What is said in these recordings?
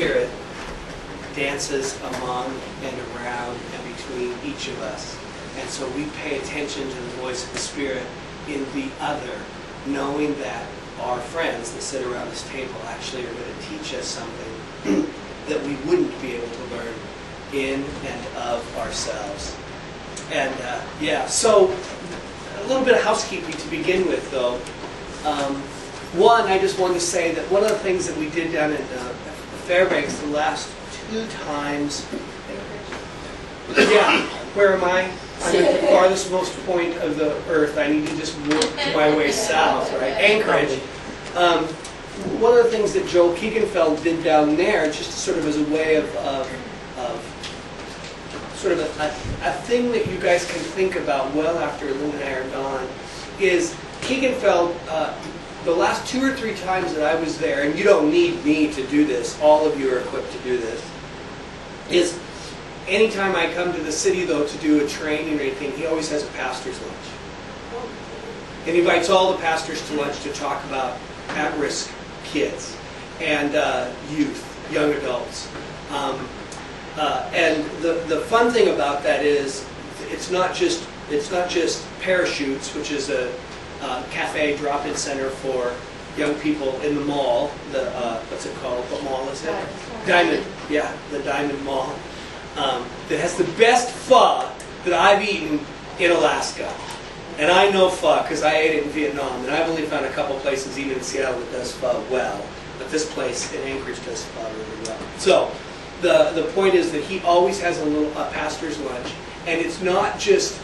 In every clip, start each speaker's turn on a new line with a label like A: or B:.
A: Spirit dances among and around and between each of us. And so we pay attention to the voice of the Spirit in the other, knowing that our friends that sit around this table actually are going to teach us something that we wouldn't be able to learn in and of ourselves. And yeah, so a little bit of housekeeping to begin with, though. One, I just wanted to say that one of the things that we did down in Fairbanks the last 2 times. Yeah, where am I? I'm at the farthest most point of the earth. I need to just work my way south, right? Anchorage. One of the things that Joel Keeganfeld did down there, just sort of as a way of sort of a thing that you guys can think about well after Lynn and I are gone, is Keeganfeld, the last 2 or 3 times that I was there, and you don't need me to do this, all of you are equipped to do this, is anytime I come to the city, though, to do a training or anything, he always has a pastor's lunch. And he invites all the pastors to lunch to talk about at-risk kids and youth, young adults. And the fun thing about that is it's not just Parachutes, which is a cafe drop-in center for young people in the mall. What's it called? What mall is it? Diamond. Yeah, the Diamond Mall. That has the best pho that I've eaten in Alaska. And I know pho because I ate it in Vietnam. And I've only found a couple places, even in Seattle, that does pho well. But this place in Anchorage does pho really well. So the point is that he always has a pastor's lunch. And it's not just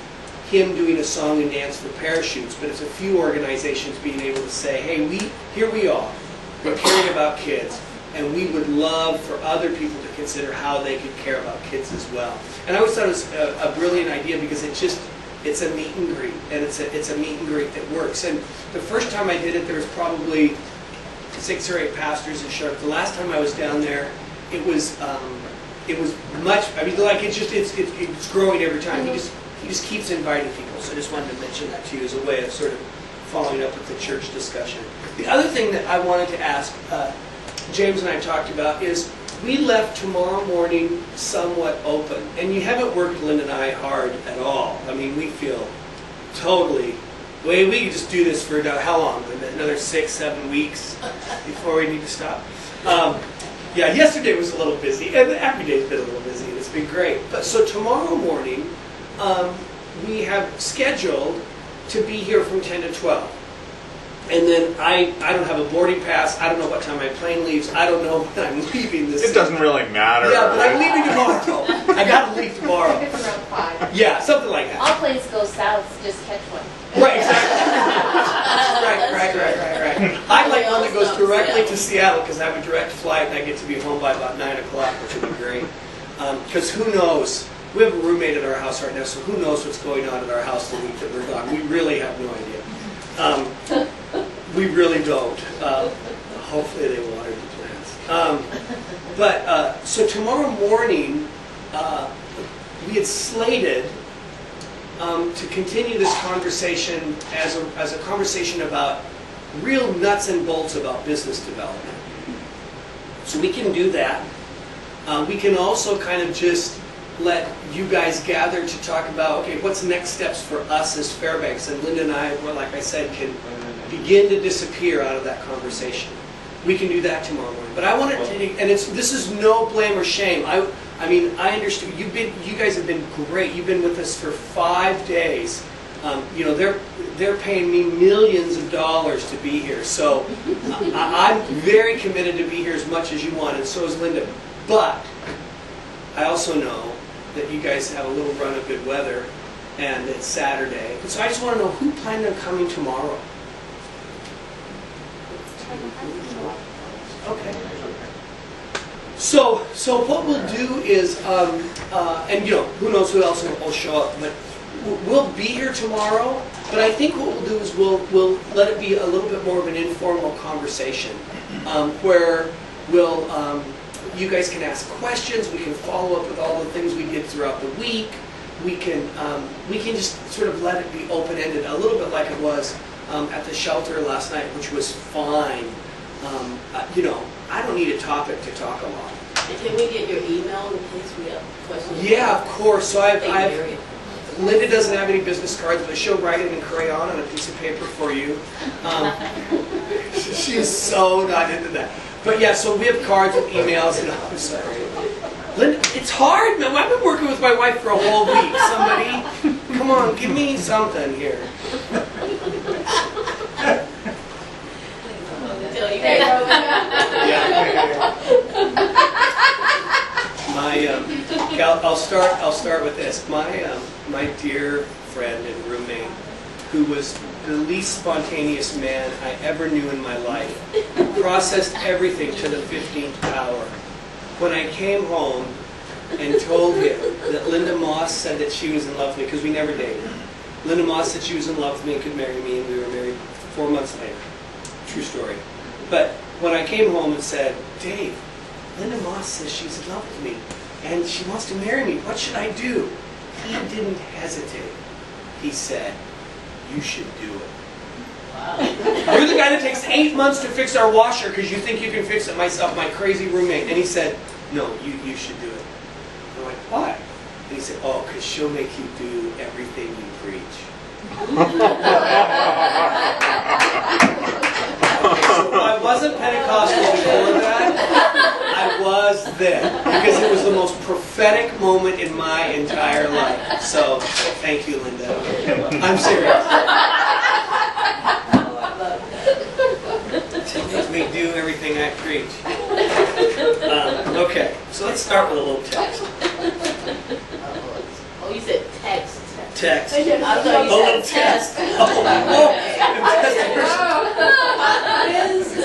A: him doing a song and dance for Parachutes, but it's a few organizations being able to say, hey, here we are. We're caring about kids. And we would love for other people to consider how they could care about kids as well. And I always thought it was a brilliant idea because it's a meet and greet, and it's a meet and greet that works. And the first time I did it, there was probably 6 or 8 pastors in Sharp. The last time I was down there, it was much. I mean, like it's growing every time. He just keeps inviting people. So I just wanted to mention that to you as a way of sort of following up with the church discussion. The other thing that I wanted to ask. James and I talked about is we left tomorrow morning somewhat open. And you haven't worked Lynn and I hard at all. I mean, we feel totally, we could just do this for how long? Another 6, 7 weeks before we need to stop. Yeah, yesterday was a little busy, and every day's been a little busy, and it's been great. But so tomorrow morning, we have scheduled to be here from 10 to 12. And then I don't have a boarding pass. I don't know what time my plane leaves. I don't know when I'm leaving this.
B: It doesn't really matter.
A: Yeah, but I'm leaving tomorrow. I got to leave tomorrow.
C: It's around 5.
A: Yeah, something like that.
C: All planes go south, just catch one.
A: Right, exactly. Right. I like one that goes directly to Seattle because I have a direct flight and I get to be home by about 9 o'clock, which would be great. Because who knows? We have a roommate at our house right now, so who knows what's going on at our house the week that we're gone. We really have no idea. We really don't. Hopefully they watered the plants. So tomorrow morning, we had slated to continue this conversation as a conversation about real nuts and bolts about business development. So we can do that. We can also kind of just let you guys gather to talk about, okay, what's the next steps for us as Fairbanks? And Linda and I, well, like I said, can begin to disappear out of that conversation. We can do that tomorrow morning. But I want to, and this is no blame or shame. I mean, I understand. You guys have been great. You've been with us for 5 days. They're paying me millions of dollars to be here. So I'm very committed to be here as much as you want, and so is Linda. But I also know that you guys have a little run of good weather, and it's Saturday. And so I just want to know who planned on coming tomorrow. Okay. So what we'll do is, and who knows who else will show up, but we'll be here tomorrow. But I think what we'll do is we'll let it be a little bit more of an informal conversation, where you guys can ask questions. We can follow up with all the things we did throughout the week. We can just sort of let it be open-ended, a little bit like it was at the shelter last night, which was fine. I don't need a topic to talk a lot.
B: And can we get your email in case we have questions?
A: Yeah, of course. So
B: Thank you.
A: Linda doesn't have any business cards, but she'll write it in crayon on a piece of paper for you. She's so not into that. But yeah, so we have cards and emails, and I'm sorry. Linda, it's hard, man. I've been working with my wife for a whole week. Somebody, come on, give me something here.
B: Until you
C: There you
B: get
C: go.
A: I'll start with this. My dear friend and roommate, who was the least spontaneous man I ever knew in my life, processed everything to the 15th power. When I came home and told him that Linda Moss said that she was in love with me, because we never dated. Linda Moss said she was in love with me and could marry me, and we were married 4 months later. True story. But when I came home and said, Dave, Linda Moss says she's in love with me, and she wants to marry me, what should I do? He didn't hesitate. He said, you should do it.
B: Wow.
A: You're the guy that takes 8 months to fix our washer because you think you can fix it myself, my crazy roommate. And he said, no, you should do it. I'm like, why? And he said, oh, because she'll make you do everything you preach. So I wasn't Pentecostal before that. I was then, because it was the most prophetic moment in my entire life. So, thank you, Linda. I'm serious. She makes me do everything I preach. Okay, so let's start with a little text.
B: Oh, you said text.
A: Text.
B: I thought you
A: Oh,
B: said
A: test.
B: test.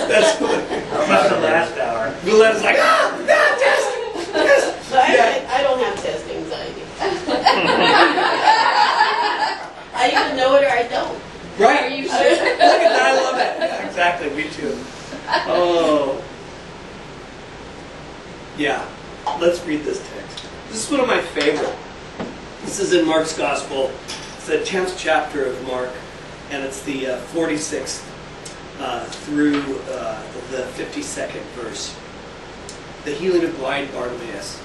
A: That's what.
D: How about the last hour?
A: Glen's like, test.
B: So I don't have test anxiety. I either know it or I don't.
A: Right.
C: Are you
A: Look
C: sure?
A: at that. I love that. Yeah, exactly. Me too. Oh. Yeah. Let's read this text. This is one of my favorite. This is in Mark's Gospel. It's the 10th chapter of Mark, and it's the 46th through the 52nd verse. The healing of blind Bartimaeus.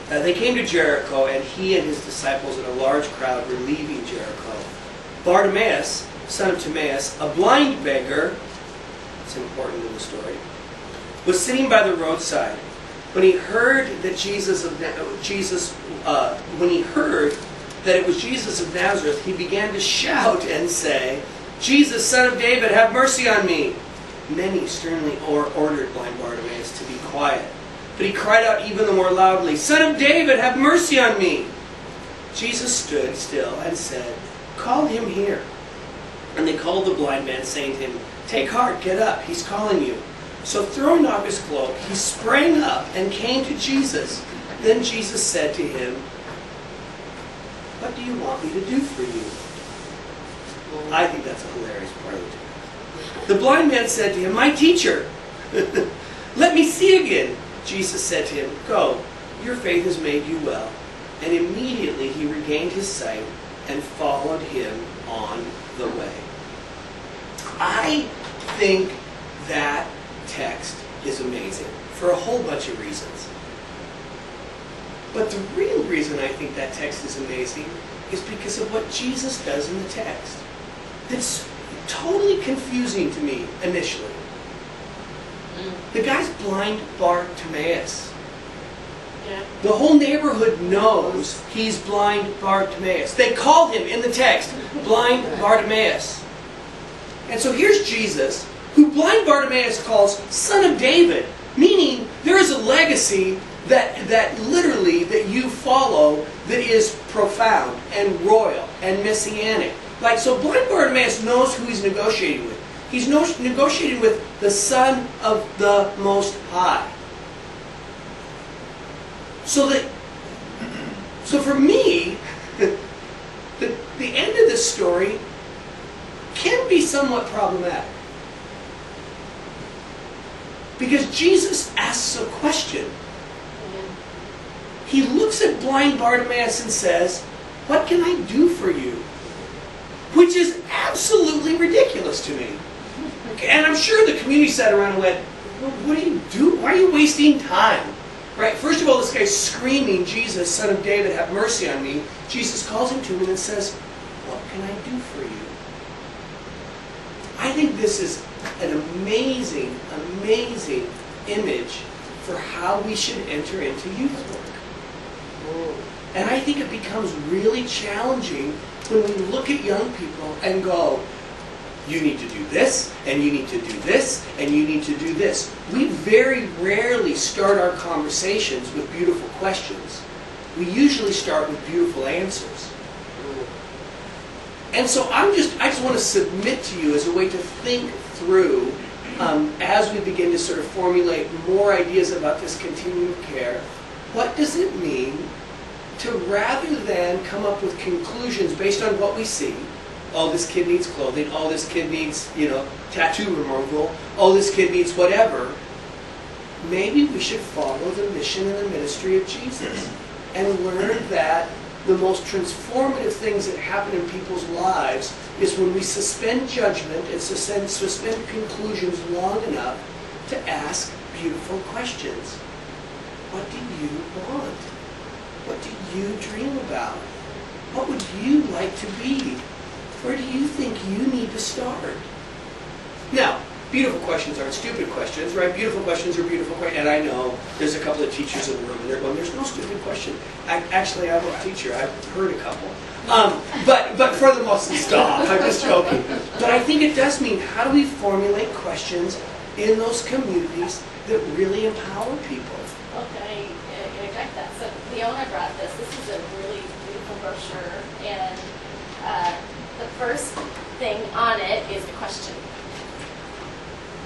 A: They came to Jericho, and he and his disciples and a large crowd were leaving Jericho. Bartimaeus, son of Timaeus, a blind beggar, it's important in the story, was sitting by the roadside. When he heard that when he heard that it was Jesus of Nazareth, he began to shout and say, Jesus, son of David, have mercy on me. Many sternly ordered blind Bartimaeus to be quiet. But he cried out even the more loudly, Son of David, have mercy on me. Jesus stood still and said, Call him here. And they called the blind man, saying to him, Take heart, get up, he's calling you. So throwing off his cloak, he sprang up and came to Jesus. Then Jesus said to him, What do you want me to do for you? I think that's a hilarious part of the text. The blind man said to him, My teacher, let me see again. Jesus said to him, Go, your faith has made you well. And immediately he regained his sight and followed him on the way. I think that text is amazing for a whole bunch of reasons. But the real reason I think that text is amazing is because of what Jesus does in the text. It's totally confusing to me initially. The guy's blind Bartimaeus.
B: Yeah.
A: The whole neighborhood knows he's blind Bartimaeus. They call him in the text blind Bartimaeus. And so here's Jesus, who blind Bartimaeus calls Son of David, meaning there is a legacy that literally that you follow that is profound and royal and messianic. Like, so blind Bartimaeus knows who he's negotiating with. He's negotiating with the Son of the Most High. So for me, the end of this story can be somewhat problematic. Because Jesus asks a question. He looks at blind Bartimaeus and says, What can I do for you? Which is absolutely ridiculous to me. And I'm sure the community sat around and went, well, what do you do? Why are you wasting time? Right? First of all, this guy's screaming, Jesus, Son of David, have mercy on me. Jesus calls him to him and says, what can I do for you? I think this is an amazing, amazing image for how we should enter into youth work. And I think it becomes really challenging when we look at young people and go, you need to do this, and you need to do this, and you need to do this. We very rarely start our conversations with beautiful questions. We usually start with beautiful answers. And so I just want to submit to you as a way to think through, as we begin to sort of formulate more ideas about this continuum of care, what does it mean to, rather than come up with conclusions based on what we see, oh, this kid needs clothing, oh, this kid needs, tattoo removal, oh, this kid needs whatever, maybe we should follow the mission and the ministry of Jesus and learn that the most transformative things that happen in people's lives is when we suspend judgment and suspend conclusions long enough to ask beautiful questions. What do you want? What do you dream about? What would you like to be? Where do you think you need to start? Now, beautiful questions aren't stupid questions, right? Beautiful questions are beautiful questions. And I know there's a couple of teachers in the room and they're going, there's no stupid question. Actually, I'm a teacher. I've heard a couple. But for the most, stop. I'm just joking. But I think it does mean, how do we formulate questions in those communities that really empower people?
C: Well, can I interject that? So the owner brought this. This is a really beautiful brochure, and the first thing on it is the question.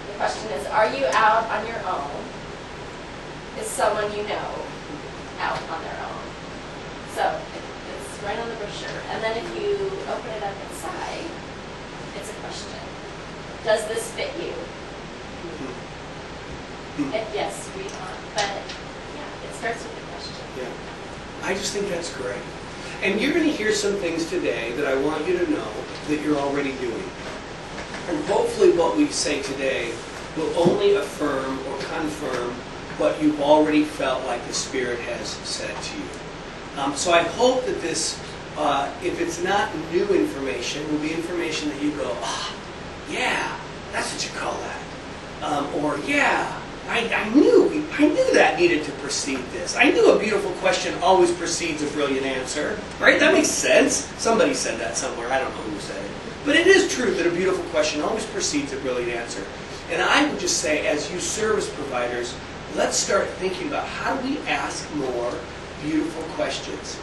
C: The question is, are you out on your own? Is someone you know out on their own? So it's right on the brochure. And then if you open it up inside, it's a question. Does this fit you? If yes, read on. But yeah, it starts with a question.
A: Yeah. I just think that's great. And you're going to hear some things today that I want you to know that you're already doing. And hopefully what we say today will only affirm or confirm what you've already felt like the Spirit has said to you. So I hope that this, if it's not new information, will be information that you go, yeah, that's what you call that. Or yeah, I knew that needed to precede this. I knew a beautiful question always precedes a brilliant answer. Right? That makes sense. Somebody said that somewhere. I don't know who said it. But it is true that a beautiful question always precedes a brilliant answer. And I would just say, as you service providers, let's start thinking about how do we ask more beautiful questions.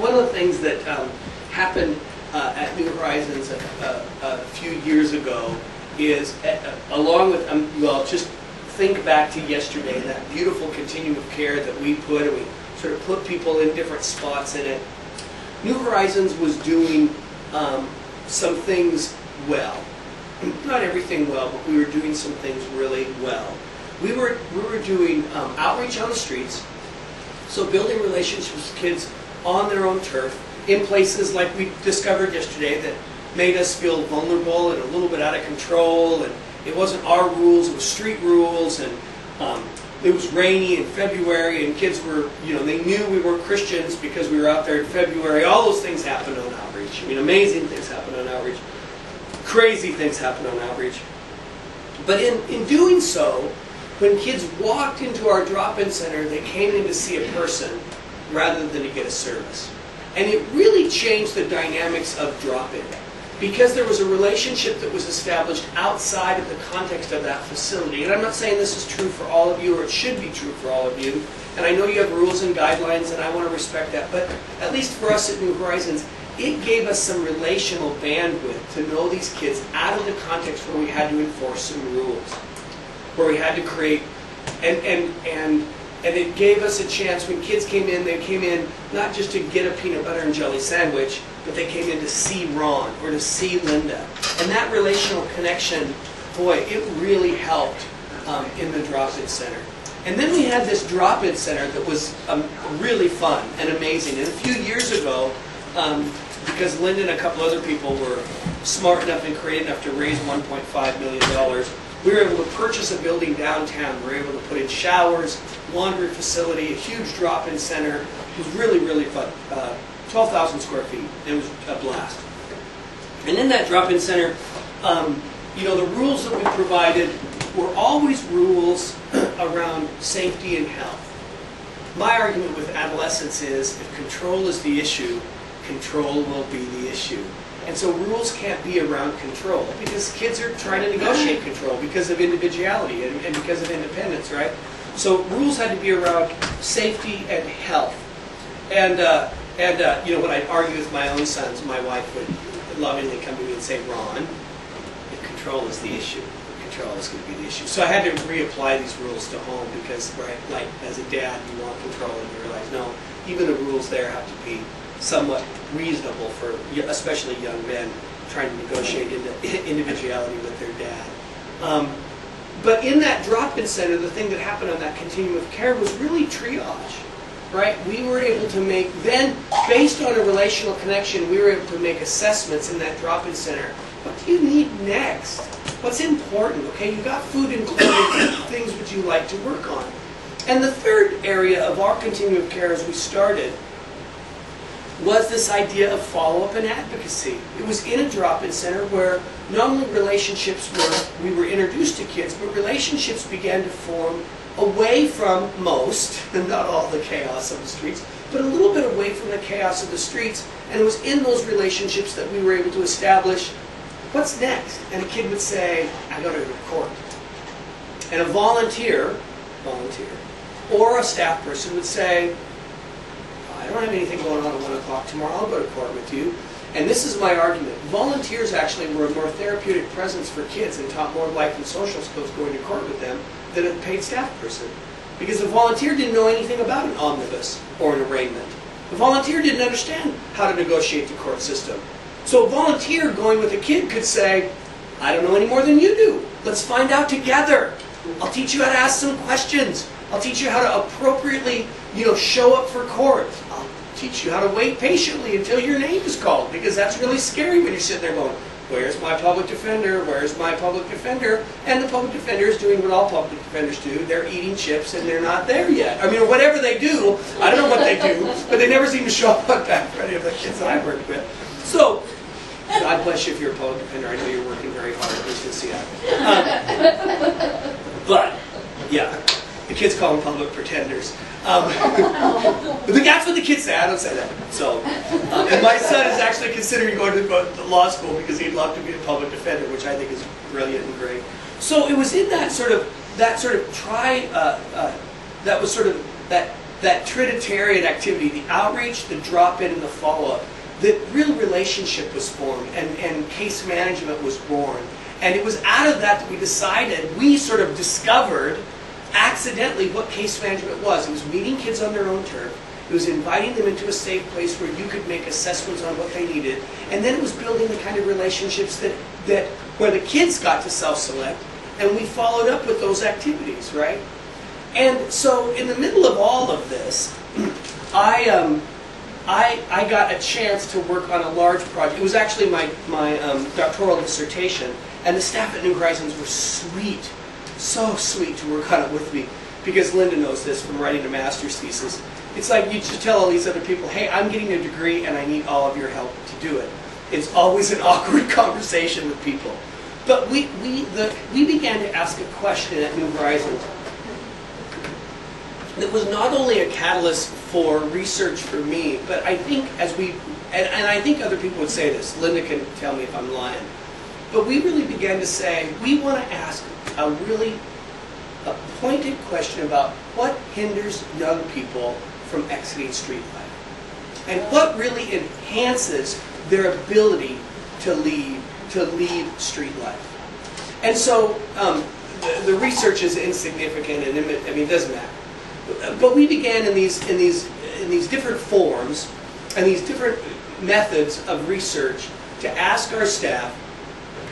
A: One of the things that happened at New Horizons a few years ago is, along with, just think back to yesterday, that beautiful continuum of care that we put, and we sort of put people in different spots in it. New Horizons was doing some things well. Not everything well, but we were doing some things really well. We were doing outreach on the streets, so building relationships with kids on their own turf, in places like we discovered yesterday that made us feel vulnerable and a little bit out of control, and it wasn't our rules, it was street rules, and it was rainy in February, and kids were, they knew we were Christians because we were out there in February. All those things happened on outreach. I mean, amazing things happened on outreach. Crazy things happened on outreach. But in doing so, when kids walked into our drop-in center, they came in to see a person rather than to get a service. And it really changed the dynamics of drop-in, because there was a relationship that was established outside of the context of that facility. And I'm not saying this is true for all of you, or it should be true for all of you. And I know you have rules and guidelines, and I want to respect that. But at least for us at New Horizons, it gave us some relational bandwidth to know these kids out of the context where we had to enforce some rules, where we had to create, and it gave us a chance. When kids came in, they came in not just to get a peanut butter and jelly sandwich, but they came in to see Ron or to see Linda. And that relational connection, boy, it really helped in the drop-in center. And then we had this drop-in center that was really fun and amazing. And a few years ago, because Linda and a couple other people were smart enough and creative enough to raise $1.5 million, we were able to purchase a building downtown. We were able to put in showers, laundry facility, a huge drop-in center. It was really, really fun. 12,000 square feet. It was a blast. And in that drop-in center, the rules that we provided were always rules around safety and health. My argument with adolescence is if control is the issue, control will be the issue. And so rules can't be around control because kids are trying to negotiate control because of individuality and because of independence, right? So rules had to be around safety and health. And when I argue with my own sons, my wife would lovingly come to me and say, Ron, if control is the issue, control is going to be the issue. So I had to reapply these rules to home because, right, like as a dad, you want control and you realize, no, even the rules there have to be somewhat reasonable for especially young men trying to negotiate individuality with their dad. But in that drop-in center, the thing that happened on that continuum of care was really triage, right? We were able to make, then based on a relational connection, we were able to make assessments in that drop-in center. What do you need next? What's important? Okay, you got food and clothing, things would you like to work on? And the third area of our continuum of care as we started was this idea of follow-up and advocacy. It was in a drop-in center where not only we were introduced to kids, but relationships began to form away from most, and not all the chaos of the streets, but a little bit away from the chaos of the streets. And it was in those relationships that we were able to establish what's next. And a kid would say, I go to court. And a volunteer, or a staff person would say, I don't have anything going on at 1 o'clock tomorrow, I'll go to court with you. And this is my argument. Volunteers actually were a more therapeutic presence for kids and taught more life and social skills going to court with them than a paid staff person. Because the volunteer didn't know anything about an omnibus or an arraignment. The volunteer didn't understand how to negotiate the court system. So a volunteer going with a kid could say, I don't know any more than you do. Let's find out together. I'll teach you how to ask some questions. I'll teach you how to appropriately, show up for court. I'll teach you how to wait patiently until your name is called, because that's really scary when you're sitting there going, where's my public defender? Where's my public defender? And the public defender is doing what all public defenders do. They're eating chips and they're not there yet. Or whatever they do. I don't know what they do, but they never seem to show up on time for any of the kids that I've worked with. So, God bless you if you're a public defender. I know you're working very hard, at least in Seattle. But, yeah, the kids call them public pretenders. But that's what the kids say. I don't say that. So, and my son is actually considering going to law school because he'd love to be a public defender, which I think is brilliant and great. So it was in that Trinitarian activity, the outreach, the drop-in, and the follow-up, that real relationship was formed and case management was born. And it was out of that we decided, we sort of discovered accidentally what case management was. It was meeting kids on their own turf. It was inviting them into a safe place where you could make assessments on what they needed. And then it was building the kind of relationships that where the kids got to self-select, and we followed up with those activities, right? And so in the middle of all of this, I got a chance to work on a large project. It was actually my doctoral dissertation, and the staff at New Horizons were sweet, so sweet to work on it with me, because Linda knows this from writing a master's thesis. It's like you just tell all these other people, hey, I'm getting a degree and I need all of your help to do it. It's always an awkward conversation with people. But we began to ask a question at New Horizons that was not only a catalyst for research for me, but I think and I think other people would say this, Linda can tell me if I'm lying, but we really began to say, we want to ask a really pointed question about what hinders young people from exiting street life, and what really enhances their ability to lead street life. And so the research is insignificant, and it doesn't matter. But we began in these different forms and these different methods of research to ask our staff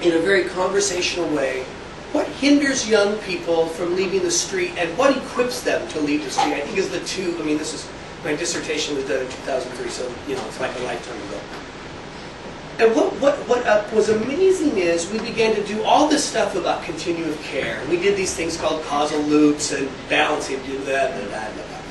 A: in a very conversational way what hinders young people from leaving the street and what equips them to leave the street. I think is the two. This is my dissertation was done in 2003, so it's like a lifetime ago. And what was amazing is we began to do all this stuff about continuum of care. We did these things called causal loops and balancing, do that, and that, and that.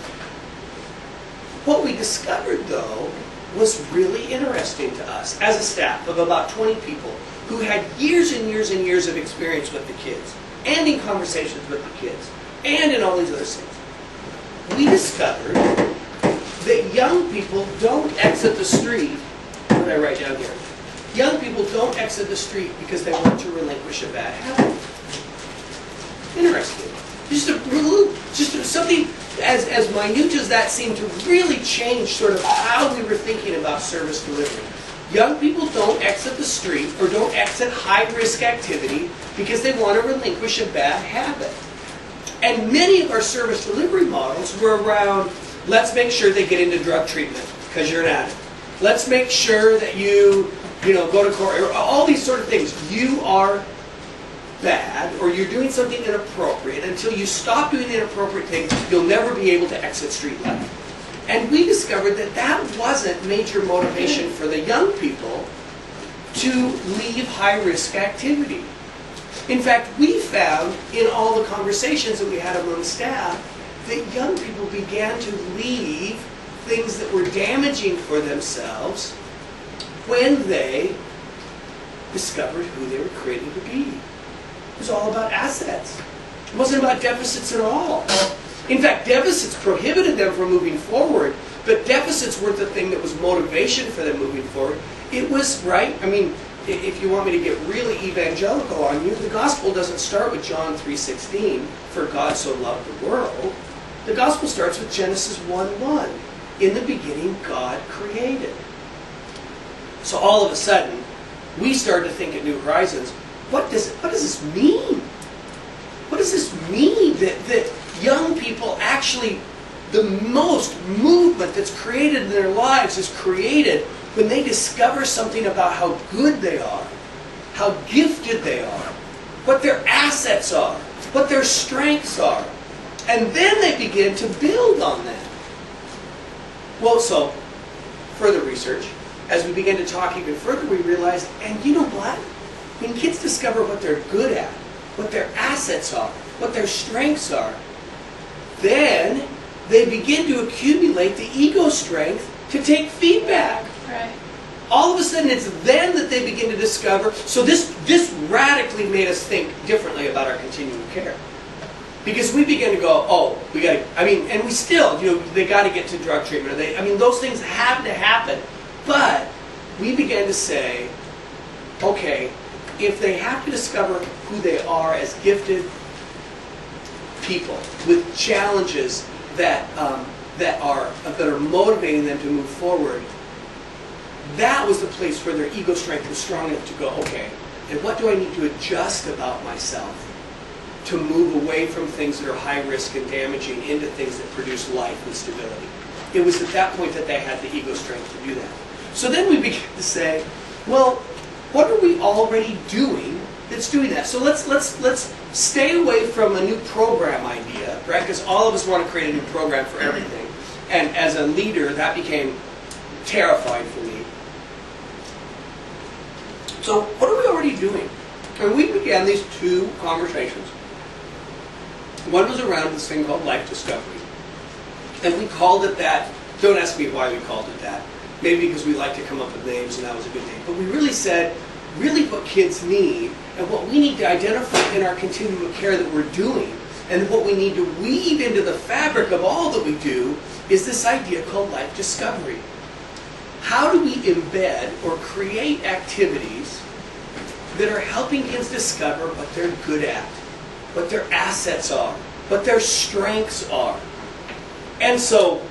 A: What we discovered, though, was really interesting to us as a staff of about 20 people who had years and years and years of experience with the kids, and in conversations with the kids, and in all these other things. We discovered that young people don't exit the street. What did I write down here? Young people don't exit the street because they want to relinquish a bad habit. Interesting. Just something as minute as that seemed to really change sort of how we were thinking about service delivery. Young people don't exit the street or don't exit high-risk activity because they want to relinquish a bad habit. And many of our service delivery models were around, let's make sure they get into drug treatment because you're an addict. Let's make sure that you go to court, or all these sort of things. You are bad, or you're doing something inappropriate. Until you stop doing the inappropriate thing, you'll never be able to exit street life. And we discovered that that wasn't major motivation for the young people to leave high-risk activity. In fact, we found in all the conversations that we had among staff that young people began to leave things that were damaging for themselves when they discovered who they were created to be. It was all about assets. It wasn't about deficits at all. In fact, deficits prohibited them from moving forward, but deficits weren't the thing that was motivation for them moving forward. It was, right? I mean, if you want me to get really evangelical on you, the gospel doesn't start with John 3:16, for God so loved the world. The gospel starts with Genesis 1:1. In the beginning, God created. So all of a sudden, we started to think at New Horizons, what does this mean? What does this mean that young people actually, the most movement that's created in their lives is created when they discover something about how good they are, how gifted they are, what their assets are, what their strengths are. And then they begin to build on that. Well, so, further research, as we began to talk even further, we realized, and you know what? When kids discover what they're good at, what their assets are, what their strengths are, then they begin to accumulate the ego strength to take feedback.
C: Right.
A: All of a sudden, it's then that they begin to discover. So this radically made us think differently about our continuum of care. Because we began to go, oh, we got to, and we still, they got to get to drug treatment. Those things have to happen. But we began to say, okay, if they have to discover who they are as gifted people with challenges that are motivating them to move forward, that was the place where their ego strength was strong enough to go, okay, and what do I need to adjust about myself to move away from things that are high risk and damaging into things that produce life and stability? It was at that point that they had the ego strength to do that. So then we began to say, well, what are we already doing that's doing that? So let's stay away from a new program idea, right? Because all of us want to create a new program for everything. And as a leader, that became terrifying for me. So what are we already doing? And we began these two conversations. One was around this thing called life discovery. And we called it that. Don't ask me why we called it that. Maybe because we like to come up with names and that was a good name. But we really said, really what kids need and what we need to identify in our continuum of care that we're doing and what we need to weave into the fabric of all that we do is this idea called life discovery. How do we embed or create activities that are helping kids discover what they're good at, what their assets are, what their strengths are? And so,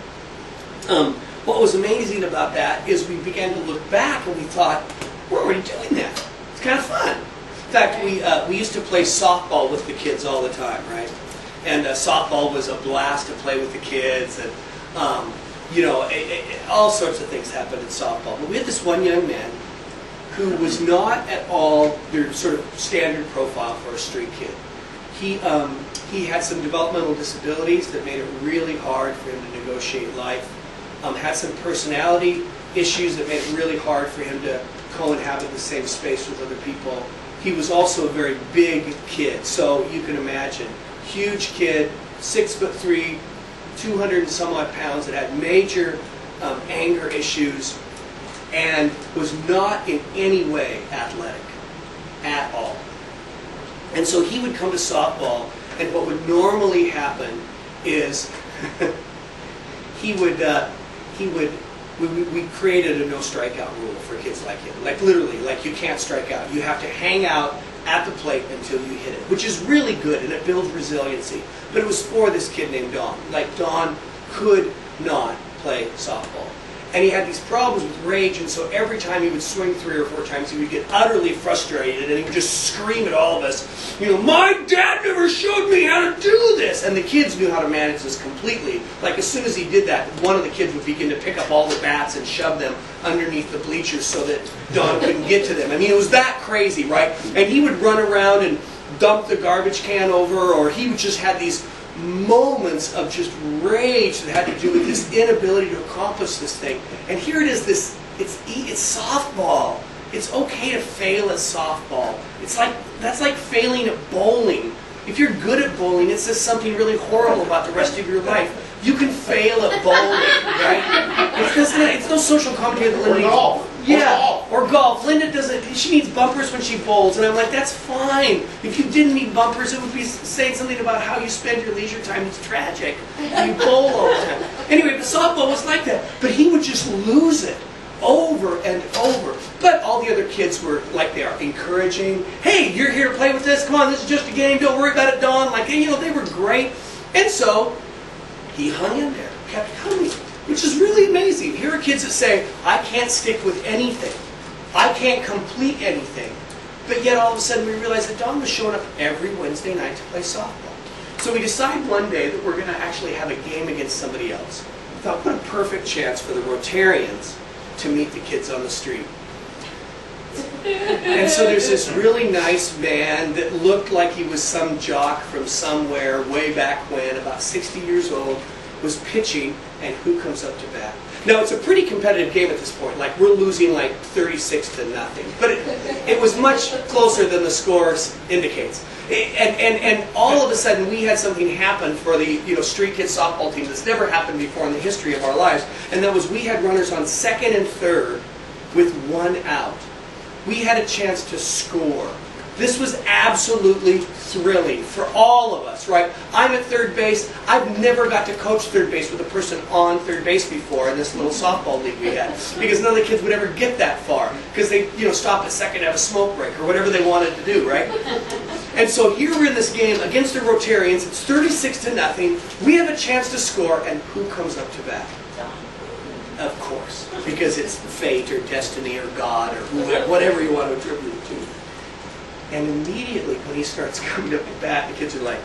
A: what was amazing about that is we began to look back and we thought, we're already doing that. It's kind of fun. In fact, we used to play softball with the kids all the time, right? And softball was a blast to play with the kids, and all sorts of things happened in softball. But we had this one young man who was not at all your sort of standard profile for a street kid. He had some developmental disabilities that made it really hard for him to negotiate life. Had some personality issues that made it really hard for him to co-inhabit the same space with other people. He was also a very big kid, so you can imagine, huge kid, 6'3", 200 and some odd pounds, that had major anger issues, and was not in any way athletic at all. And so he would come to softball, and what would normally happen is we created a no strikeout rule for kids like him. Like literally, like you can't strike out. You have to hang out at the plate until you hit it, which is really good, and it builds resiliency. But it was for this kid named Don. Like Don could not play softball. And he had these problems with rage, and so every time he would swing 3 or 4 times, he would get utterly frustrated, and he would just scream at all of us, my dad never showed me how to do this! And the kids knew how to manage this completely. Like as soon as he did that, one of the kids would begin to pick up all the bats and shove them underneath the bleachers so that Don couldn't get to them. I mean, it was that crazy, right? And he would run around and dump the garbage can over, or he would just have these moments of just rage that had to do with this inability to accomplish this thing. And here it is, it's softball. It's okay to fail at softball. That's like failing at bowling. If you're good at bowling, it says something really horrible about the rest of your life. You can fail at bowling, right? It's no social commentary that Linda.
E: Or golf.
A: Yeah, or golf. Linda doesn't. She needs bumpers when she bowls, and I'm like, that's fine. If you didn't need bumpers, it would be saying something about how you spend your leisure time. It's tragic. You bowl all the time. Anyway, but softball was like that. But he would just lose it over and over. But all the other kids were like they are, encouraging. Hey, you're here to play with this. Come on, this is just a game. Don't worry about it, Don. Like, they were great. And so he hung in there, kept coming, which is really amazing. Here are kids that say, I can't stick with anything. I can't complete anything. But yet all of a sudden we realize that Don was showing up every Wednesday night to play softball. So we decide one day that we're going to actually have a game against somebody else. We thought, what a perfect chance for the Rotarians to meet the kids on the street. And so there's this really nice man that looked like he was some jock from somewhere way back when, about 60 years old, was pitching, and who comes up to bat? Now, it's a pretty competitive game at this point. Like, we're losing like 36-0. But it was much closer than the score indicates. And all of a sudden, we had something happen for the street kid softball team that's never happened before in the history of our lives. And that was we had runners on second and third with 1 out. We had a chance to score. This was absolutely thrilling for all of us, right? I'm at third base. I've never got to coach third base with a person on third base before in this little softball league we had, because none of the kids would ever get that far, because they stop at second to have a smoke break or whatever they wanted to do, right? And so here we're in this game against the Rotarians. It's 36-0. We have a chance to score, and who comes up to bat? Of course, because it's fate or destiny or God or whatever you want to attribute it to. And immediately when he starts coming up to bat, the kids are like,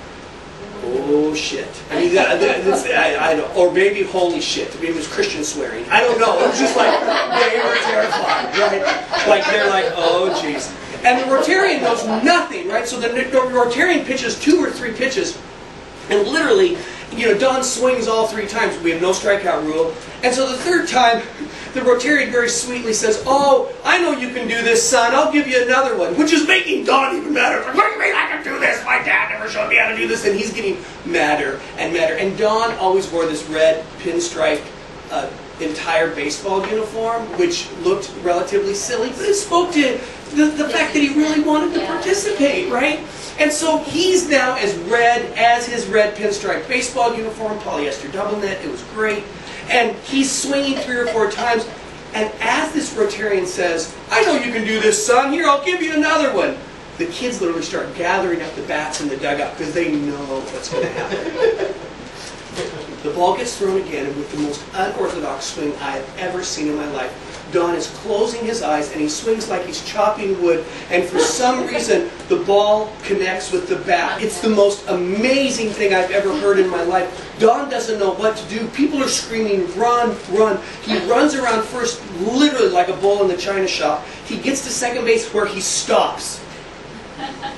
A: oh shit. I mean, I don't, or maybe holy shit. Maybe it was Christian swearing. I don't know. It was just like, they were terrified, right? Like, they're like, oh jeez. And the Rotarian knows nothing, right? So the Rotarian pitches 2 or 3 pitches, and literally, Don swings all 3 times. We have no strikeout rule. And so the 3rd time, the Rotarian very sweetly says, oh, I know you can do this, son. I'll give you another one. Which is making Don even madder. Like, what do you mean I can do this? My dad never showed me how to do this. And he's getting madder and madder. And Don always wore this red pinstripe entire baseball uniform, which looked relatively silly, but it spoke to the fact that he really wanted to participate, right? And so he's now as red as his red pinstripe baseball uniform, polyester double knit. It was great. And he's swinging 3 or 4 times. And as this Rotarian says, I know you can do this, son. Here, I'll give you another one. The kids literally start gathering up the bats in the dugout because they know what's going to happen. The ball gets thrown again, and with the most unorthodox swing I have ever seen in my life, Don is closing his eyes, and he swings like he's chopping wood, and for some reason, the ball connects with the bat. It's the most amazing thing I've ever heard in my life. Don doesn't know what to do. People are screaming, run, run. He runs around first, literally like a bull in the china shop. He gets to second base where he stops.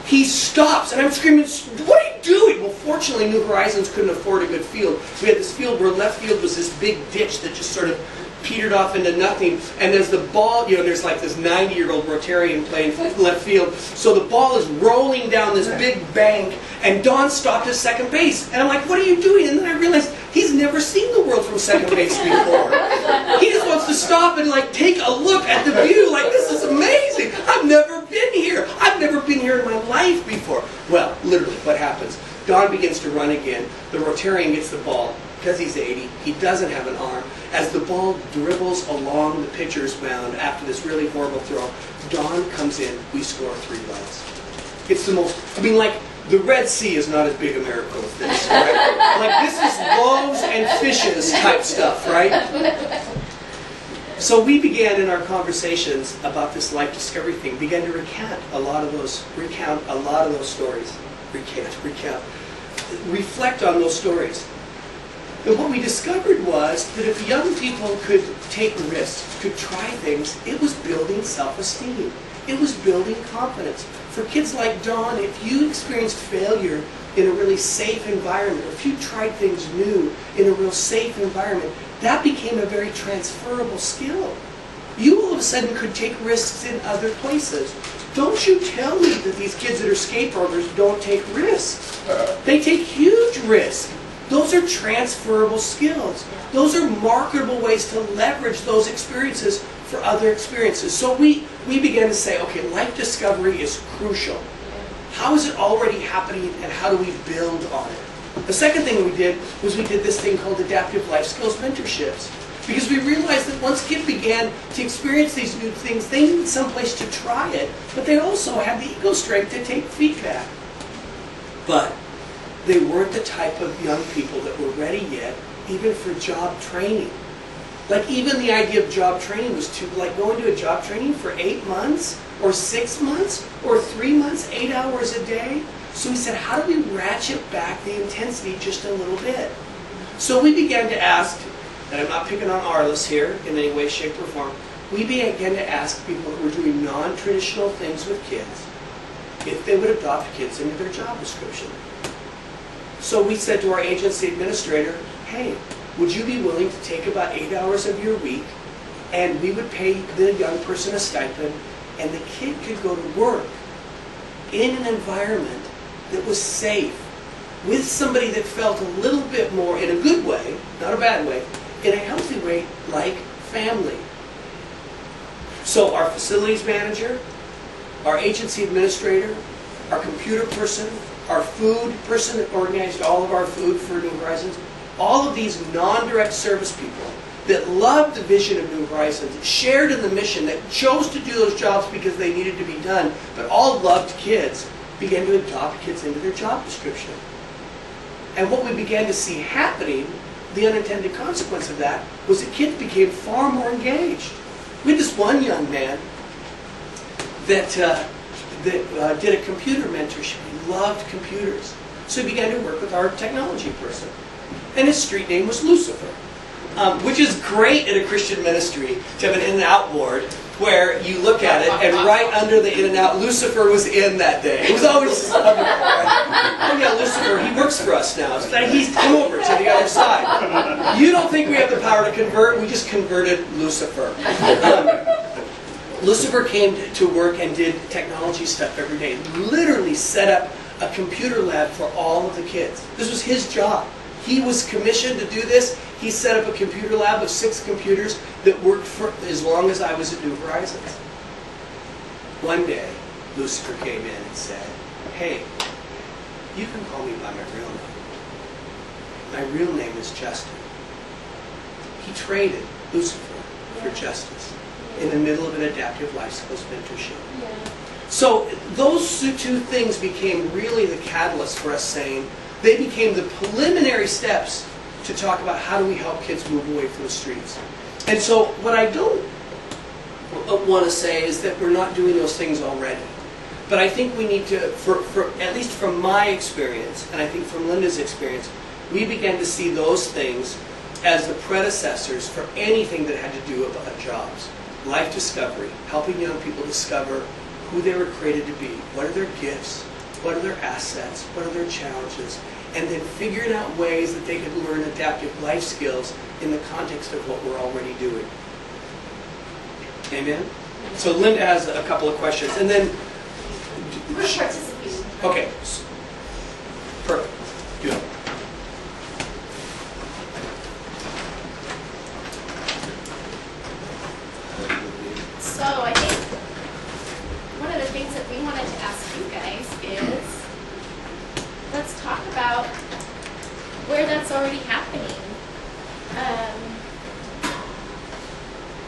A: He stops, and I'm screaming, what are you doing? Well, fortunately, New Horizons couldn't afford a good field. We had this field where left field was this big ditch that just sort of petered off into nothing. And as the ball, there's like this 90-year-old Rotarian playing left field. So the ball is rolling down this big bank, and Don stopped at second base. And I'm like, what are you doing? And then I realized he's never seen the world from second base before. He just wants to stop and like take a look at the view. Like, this is amazing. I've never been here. I've never been here in my life before. Well, literally, what happens? Don begins to run again. The Rotarian gets the ball. Because he's 80, he doesn't have an arm. As the ball dribbles along the pitcher's mound after this really horrible throw, Don comes in, we score 3 runs. It's the most, like, the Red Sea is not as big a miracle as this, right? Like, this is loaves and fishes type stuff, right? So we began in our conversations about this life discovery thing, began to recount a lot of those stories. Recount. Reflect on those stories. And what we discovered was that if young people could take risks, could try things, it was building self-esteem. It was building confidence. For kids like Dawn, if you experienced failure in a really safe environment, or if you tried things new in a real safe environment, that became a very transferable skill. You all of a sudden could take risks in other places. Don't you tell me that these kids that are skateboarders don't take risks. They take huge risks. Those are transferable skills. Those are marketable ways to leverage those experiences for other experiences. So we began to say, okay, life discovery is crucial. How is it already happening, and how do we build on it? The second thing we did was we did this thing called adaptive life skills mentorships. Because we realized that once kids began to experience these new things, they needed someplace to try it, but they also had the ego strength to take feedback. But they weren't the type of young people that were ready yet, even for job training. Like, even the idea of job training was too, like going to a job training for 8 months, or 6 months, or 3 months, 8 hours a day. So we said, how do we ratchet back the intensity just a little bit? So we began to ask, and I'm not picking on Arliss here in any way, shape, or form, we began to ask people that were doing non-traditional things with kids if they would adopt kids into their job description. So we said to our agency administrator, hey, would you be willing to take about 8 hours of your week, and we would pay the young person a stipend, and the kid could go to work in an environment that was safe, with somebody that felt a little bit more, in a good way, not a bad way, in a healthy way, like family. So our facilities manager, our agency administrator, our computer person, our food person that organized all of our food for New Horizons, all of these non-direct service people that loved the vision of New Horizons, shared in the mission, that chose to do those jobs because they needed to be done, but all loved kids, began to adopt kids into their job description. And what we began to see happening, the unintended consequence of that, was that kids became far more engaged. We had this one young man that did a computer mentorship. He loved computers. So he began to work with our technology person. And his street name was Lucifer, which is great in a Christian ministry to have an in-and-out board where you look at it, and right under the in-and-out, Lucifer was in that day. It was always wonderful, right? Oh yeah, Lucifer, he works for us now. So he's come over to the other side. You don't think we have the power to convert? We just converted Lucifer. Lucifer came to work and did technology stuff every day. Literally set up a computer lab for all of the kids. This was his job. He was commissioned to do this. He set up a computer lab of 6 computers that worked for as long as I was at New Horizons. One day, Lucifer came in and said, hey, you can call me by my real name. My real name is Justin. He traded Lucifer for Justice in the middle of an adaptive life skills mentorship. Yeah. So those two things became really the catalyst for us saying, they became the preliminary steps to talk about how do we help kids move away from the streets. And so what I don't want to say is that we're not doing those things already. But I think we need to, at least from my experience, and I think from Linda's experience, we began to see those things as the predecessors for anything that had to do about jobs. Life discovery, helping young people discover who they were created to be, what are their gifts, what are their assets, what are their challenges, and then figuring out ways that they could learn adaptive life skills in the context of what we're already doing. Amen? So Linda has a couple of questions, and then,
C: We're participating.
A: okay. Perfect. Good.
C: So I think one of the things that we wanted to ask you guys is, let's talk about where that's already happening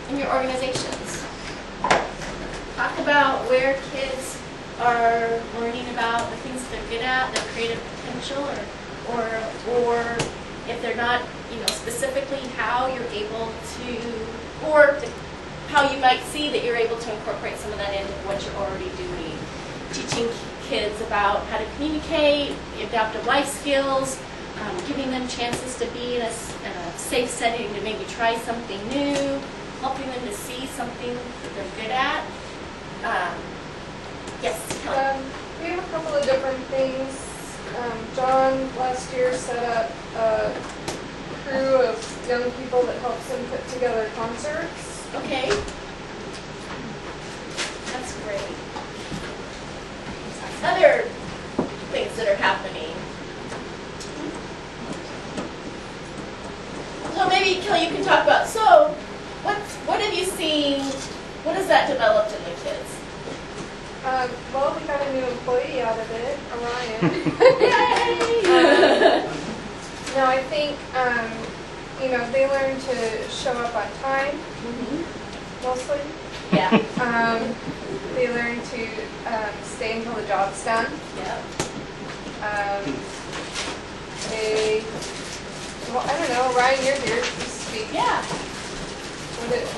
C: in your organizations. Talk about where kids are learning about the things that they're good at, their creative potential, or if they're not, specifically how you're able to, or how you might see that you're able to incorporate some of that into what you're already doing. Teaching kids about how to communicate, adaptive life skills, giving them chances to be in a safe setting to maybe try something new, helping them to see something that they're good at. Yes, Kelly.
E: We have a couple of different things. John last year set up a crew of young people that helps him put together concerts.
C: Okay. That's great. Other things that are happening. So maybe, Kelly, you can talk about, so what have you seen, what has that developed in the kids?
E: Well, we got a new employee out of it, Orion.
C: Yay!
E: No, I think, they learn to show up on time, mostly.
C: Yeah.
E: They learn to stay until the job's done.
C: Yeah.
E: I don't know, Ryan, you're here to speak.
C: Yeah.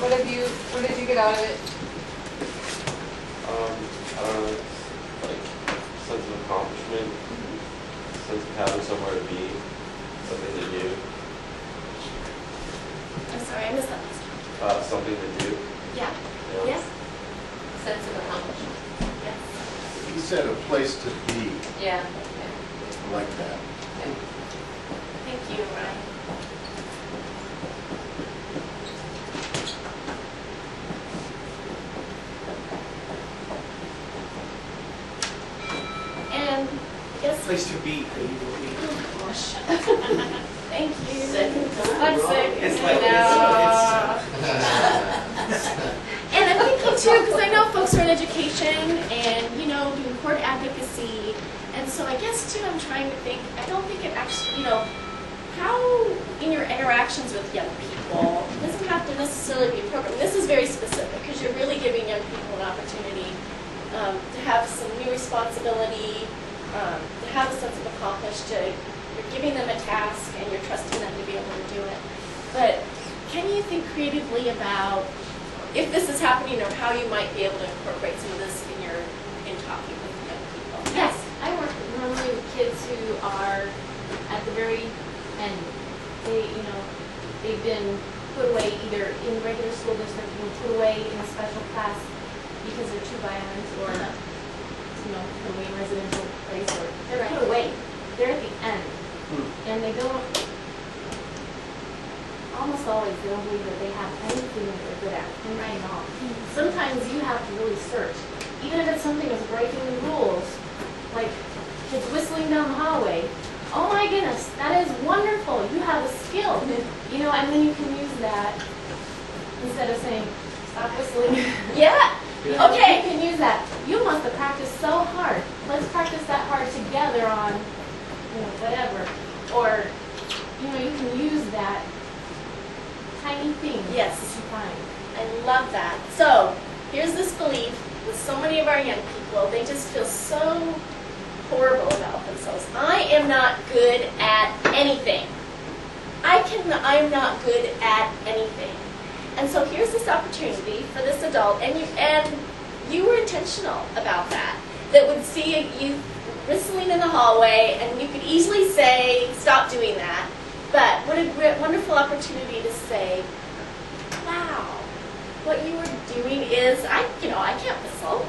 E: What did you get out of it?
F: I don't know, it's like sense of accomplishment, sense of having somewhere to be, something to do.
C: I'm sorry, I missed that.
F: Something to do.
C: Yeah.
F: You know?
C: Yes.
B: Sense of accomplishment.
C: Yes.
G: He said a place to be,
B: Yeah.
G: like that.
C: Thank you, Ryan. And yes.
A: Place to be.
C: Oh gosh. Thank you.
B: Second time.
C: I'm sick.
A: It's like,
C: And I'm thinking too, because I know folks are in education and, doing court advocacy. And so I guess too, I'm trying to think, I don't think it actually, how in your interactions with young people, it doesn't have to necessarily be a program. This is very specific because you're really giving young people an opportunity to have some new responsibility, to have a sense of accomplishment. You're giving them a task and you're trusting them to be able to do it. But can you think creatively about if this is happening or how you might be able to incorporate some of this in talking with young people?
H: Yes, I work normally with kids who are at the very end. They've been put away either in regular school district, or put away in a special class because they're too violent, or put away in residential place, or they're put away. They're at the end, and they don't. Almost always, they don't believe that they have anything that they're good at. And right now, sometimes you have to really search. Even if it's something that's breaking the rules, like kids whistling down the hallway. Oh my goodness, that is wonderful. You have a skill. And then you can use that instead of saying, stop whistling.
C: Yeah. Okay.
H: You can use that. You must have practiced so hard. Let's practice that hard together on, whatever. Or, you can use that tiny thing.
C: Yes.
H: That you find.
C: I love that. So here's this belief with so many of our young people, they just feel so horrible about themselves. I am not good at anything. I'm not good at anything. And so here's this opportunity for this adult, and you were intentional about that would see you whistling in the hallway, and you could easily say, stop doing that. But what a wonderful opportunity to say, wow, what you were doing is, I can't whistle.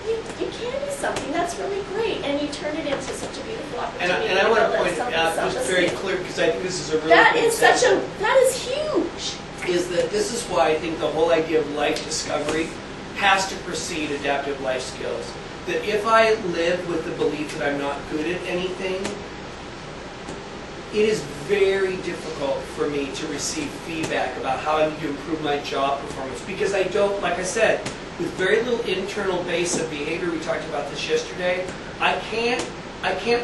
C: You can do something that's really great, and you turn it into such a beautiful opportunity.
A: And I want to
C: build
A: point
C: that
A: out just very
C: self-esteem.
A: clear, because I think this is a really
C: That
A: good
C: is
A: example.
C: that is huge.
A: is that this is why I think the whole idea of life discovery has to precede adaptive life skills. That if I live with the belief that I'm not good at anything, it is very difficult for me to receive feedback about how I need to improve my job performance, because I don't, like I said, with very little internal base of behavior, we talked about this yesterday, I can't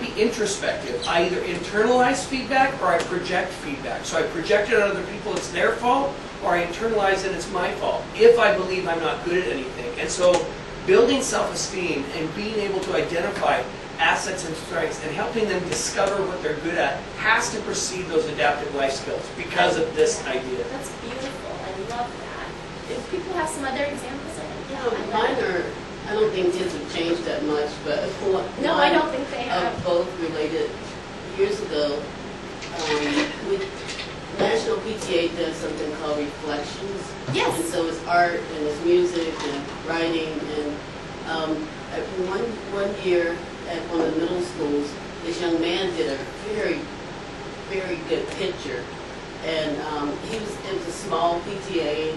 A: be introspective. I either internalize feedback or I project feedback. So I project it on other people, it's their fault, or I internalize it, it's my fault, if I believe I'm not good at anything. And so building self-esteem and being able to identify assets and strengths and helping them discover what they're good at has to precede those adaptive life skills because of this idea.
C: That's beautiful. I love that. If people have some other examples of it,
B: You know, mine are, I don't think kids have changed that much, but
C: No, I don't think they have.
B: Both related. Years ago, National PTA does something called Reflections.
C: Yes.
B: And so it's art and it's music and writing and one year at one of the middle schools, this young man did a very, very good picture. And it was a small PTA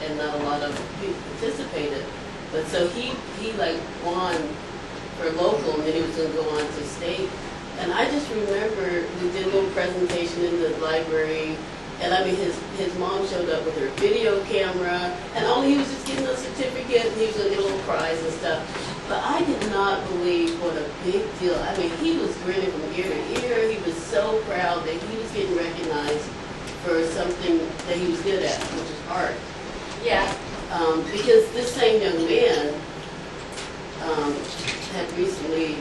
B: and not a lot of people participated. But so he like won for local, and then he was going to go on to state. And I just remember we did a little presentation in the library, and I mean his mom showed up with her video camera, and he was just getting a certificate, and he was going to get a little prize and stuff. But I did not believe what a big deal. I mean, he was grinning from ear to ear. He was so proud that he was getting recognized for something that he was good at, which is art.
C: Yeah.
B: Because this same young man had recently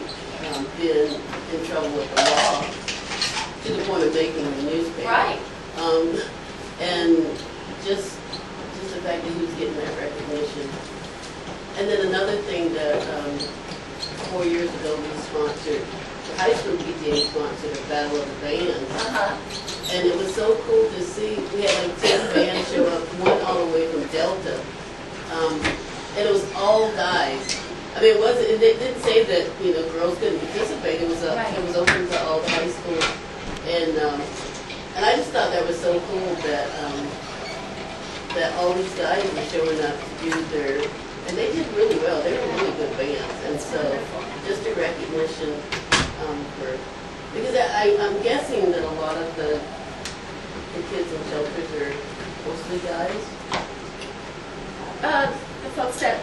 B: been in trouble with the law to the point of making the newspaper.
C: Right.
B: And just the fact that he was getting that recognition. And then another thing that 4 years ago we sponsored, the high school PTA sponsored a Battle of the Bands. And it was so cool to see. We had like 10 bands show up, one all the way from Delta. And it was all guys. I mean, it didn't say that, you know, girls couldn't participate. It was open to all the high schools. And I just thought that was so cool that that all these guys were showing up to do their, and they did really well. They were really good bands. And so just a recognition because I'm guessing that a lot of the kids in shelters are mostly guys.
C: The folks at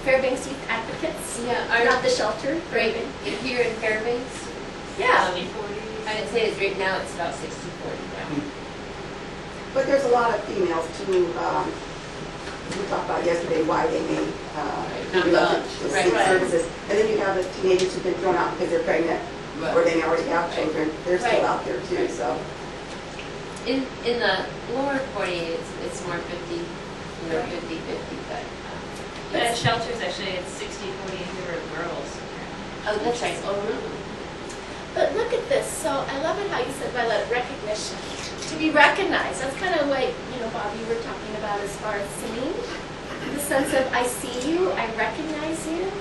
C: Fairbanks Youth Advocates.
I: Yeah,
C: Not the shelter.
I: right here in Fairbanks.
C: Yeah.
I: I would say right now it's about 60-40 now.
J: But there's a lot of females too. We talked about yesterday why they may be reluctant to seek services. And then you have the teenagers who've been thrown out because they're pregnant or they already have children. They're still out there too. So
I: In the lower 40, it's more 50, 50-50, but
H: At shelters, actually, it's 60-40 fewer girls.
I: oh, that's right.
B: Oh, no.
C: But look at this. So I love it how you said by recognition. To be recognized. That's kind of like, you know, Bob, you were talking about as far as singing. The sense of I see you, I recognize you.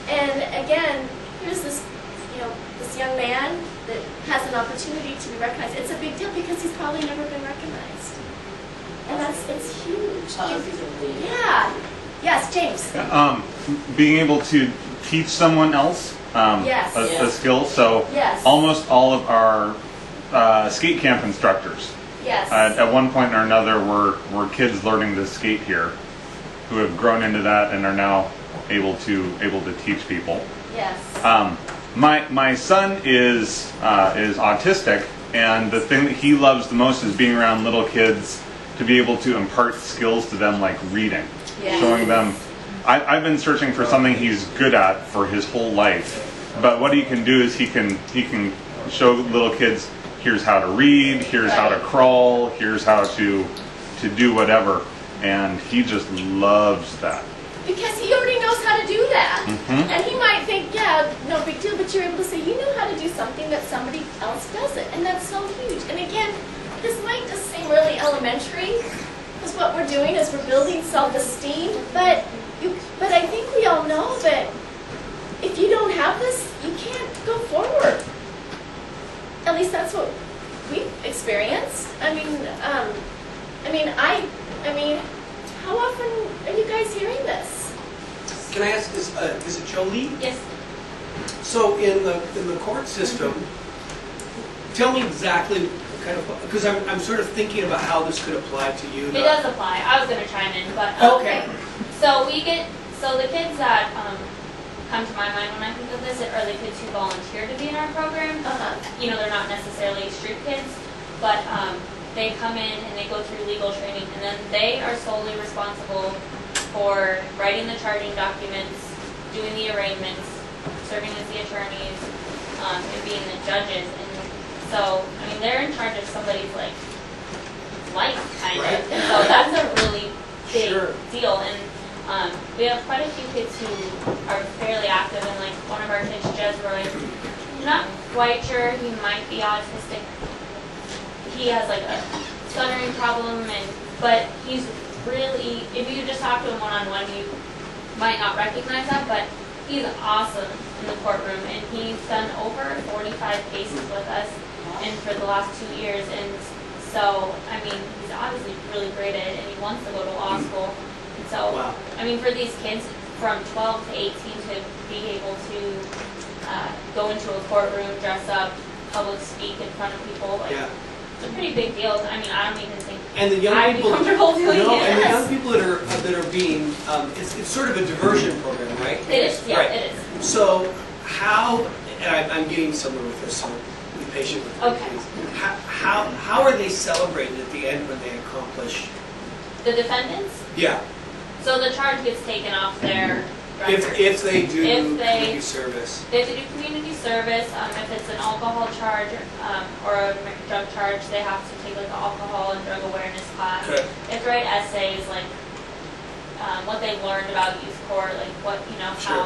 C: And again, here's this, you know, this young man that has an opportunity to be recognized. It's a big deal because he's probably never been recognized. And it's huge.
B: Positively.
C: Yeah. Yes, James.
K: Being able to teach someone else
C: Yes.
K: a skill. So
C: Yes.
K: almost all of our skate camp instructors
C: Yes.
K: at one point or another were kids learning to skate here, who have grown into that and are now able to teach people.
C: Yes.
K: My son is autistic, and the thing that he loves the most is being around little kids to be able to impart skills to them, like reading,
C: Yes.
K: showing them. I've been searching for something he's good at for his whole life, but what he can do is he can show little kids, here's how to read, here's how to crawl, here's how to do whatever, and he just loves that.
C: Because he already knows how to do that.
K: Mhm.
C: And he might think, yeah, no big deal, but you're able to say, you know how to do something that somebody else doesn't. And that's so huge. And again, this might just seem really elementary, because what we're doing is we're building self-esteem, but I think we all know that if you don't have this, you can't go forward. At least that's what we've experienced. I mean, I mean, how often are you guys hearing this?
A: Can I ask, is it Jolie?
C: Yes.
A: So in the court system, tell me exactly kind of, because I'm sort of thinking about how this could apply to you.
C: It does apply. I was gonna chime in, but
A: Okay.
C: So the kids that come to my mind when I think of this are the kids who volunteer to be in our program. You know, they're not necessarily street kids, but they come in and they go through legal training, and then they are solely responsible for writing the charging documents, doing the arraignments, serving as the attorneys, and being the judges. And so, I mean, they're in charge of somebody's life, kind
A: Right.
C: of. And so that's a really big
A: Sure.
C: deal. And we have quite a few kids who are fairly active, and like one of our kids, Jezroy, I'm not quite sure, he might be autistic. He has like a stuttering problem, but he's really, if you just talk to him one-on-one, you might not recognize that, but he's awesome in the courtroom, and he's done over 45 cases with us and for the last 2 years. And so, I mean, he's obviously really great at it, and he wants to go to law school. And so,
A: Wow.
C: I mean, for these kids from 12 to 18 to be able to go into a courtroom, dress up, public speak in front of people,
A: Yeah.
C: it's a pretty big deal. I mean, I don't even think
A: And the young
C: I'd be
A: people,
C: comfortable doing
A: no,
C: it.
A: and the young people that are being, it's sort of a diversion program, right?
C: It is, yeah,
A: Right.
C: it is.
A: So how, and I'm getting somewhere with this, so be patient with me,
C: Okay.
A: please. How are they celebrated at the end when they accomplish?
C: The defendants,
A: Yeah,
C: so the charge gets taken off their record.
A: if they do
C: If they-
A: community service.
C: They do community service. If it's an alcohol charge or a drug charge, they have to take like an alcohol and drug awareness class.
A: Okay.
C: They have to write essays like what they learned about youth court, like what
A: Sure.